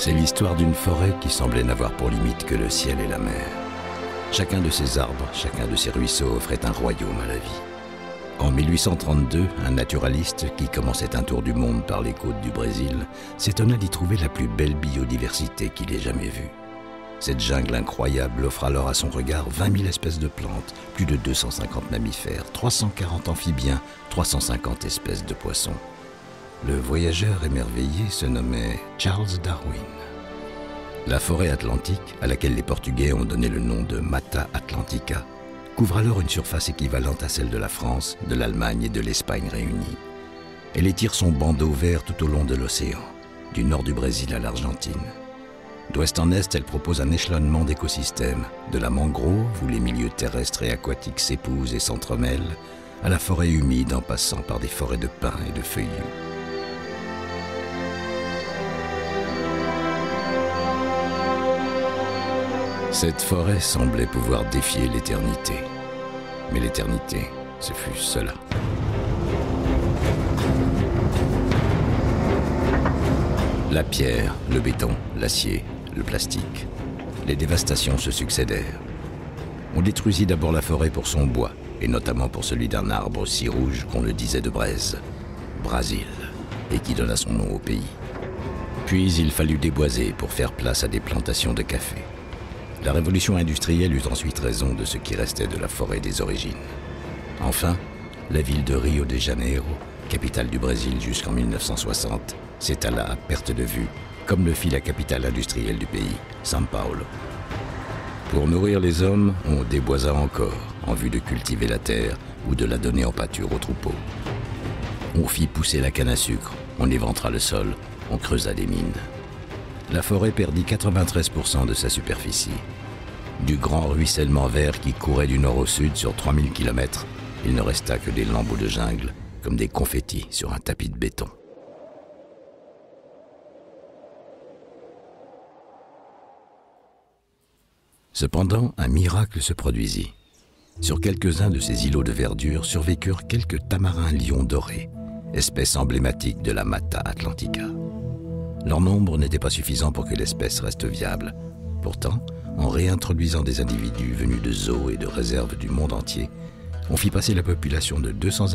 C'est l'histoire d'une forêt qui semblait n'avoir pour limite que le ciel et la mer. Chacun de ses arbres, chacun de ses ruisseaux offrait un royaume à la vie. En 1832, un naturaliste qui commençait un tour du monde par les côtes du Brésil s'étonna d'y trouver la plus belle biodiversité qu'il ait jamais vue. Cette jungle incroyable offre alors à son regard 20 000 espèces de plantes, plus de 250 mammifères, 340 amphibiens, 350 espèces de poissons. Le voyageur émerveillé se nommait Charles Darwin. La forêt atlantique, à laquelle les Portugais ont donné le nom de Mata Atlantica, couvre alors une surface équivalente à celle de la France, de l'Allemagne et de l'Espagne réunies. Elle étire son bandeau vert tout au long de l'océan, du nord du Brésil à l'Argentine. D'ouest en est, elle propose un échelonnement d'écosystèmes, de la mangrove où les milieux terrestres et aquatiques s'épousent et s'entremêlent, à la forêt humide en passant par des forêts de pins et de feuillus. Cette forêt semblait pouvoir défier l'éternité. Mais l'éternité, ce fut cela. La pierre, le béton, l'acier, le plastique. Les dévastations se succédèrent. On détruisit d'abord la forêt pour son bois, et notamment pour celui d'un arbre si rouge qu'on le disait de braise, Brazil, et qui donna son nom au pays. Puis il fallut déboiser pour faire place à des plantations de café. La révolution industrielle eut ensuite raison de ce qui restait de la forêt des origines. Enfin, la ville de Rio de Janeiro, capitale du Brésil jusqu'en 1960, s'étala à perte de vue, comme le fit la capitale industrielle du pays, São Paulo. Pour nourrir les hommes, on déboisa encore, en vue de cultiver la terre ou de la donner en pâture aux troupeaux. On fit pousser la canne à sucre, on éventra le sol, on creusa des mines. La forêt perdit 93% de sa superficie. Du grand ruissellement vert qui courait du nord au sud sur 3000 km, il ne resta que des lambeaux de jungle, comme des confettis sur un tapis de béton. Cependant, un miracle se produisit. Sur quelques-uns de ces îlots de verdure survécurent quelques tamarins lions dorés, espèce emblématique de la Mata Atlantica. Leur nombre n'était pas suffisant pour que l'espèce reste viable. Pourtant, en réintroduisant des individus venus de zoos et de réserves du monde entier, on fit passer la population de 200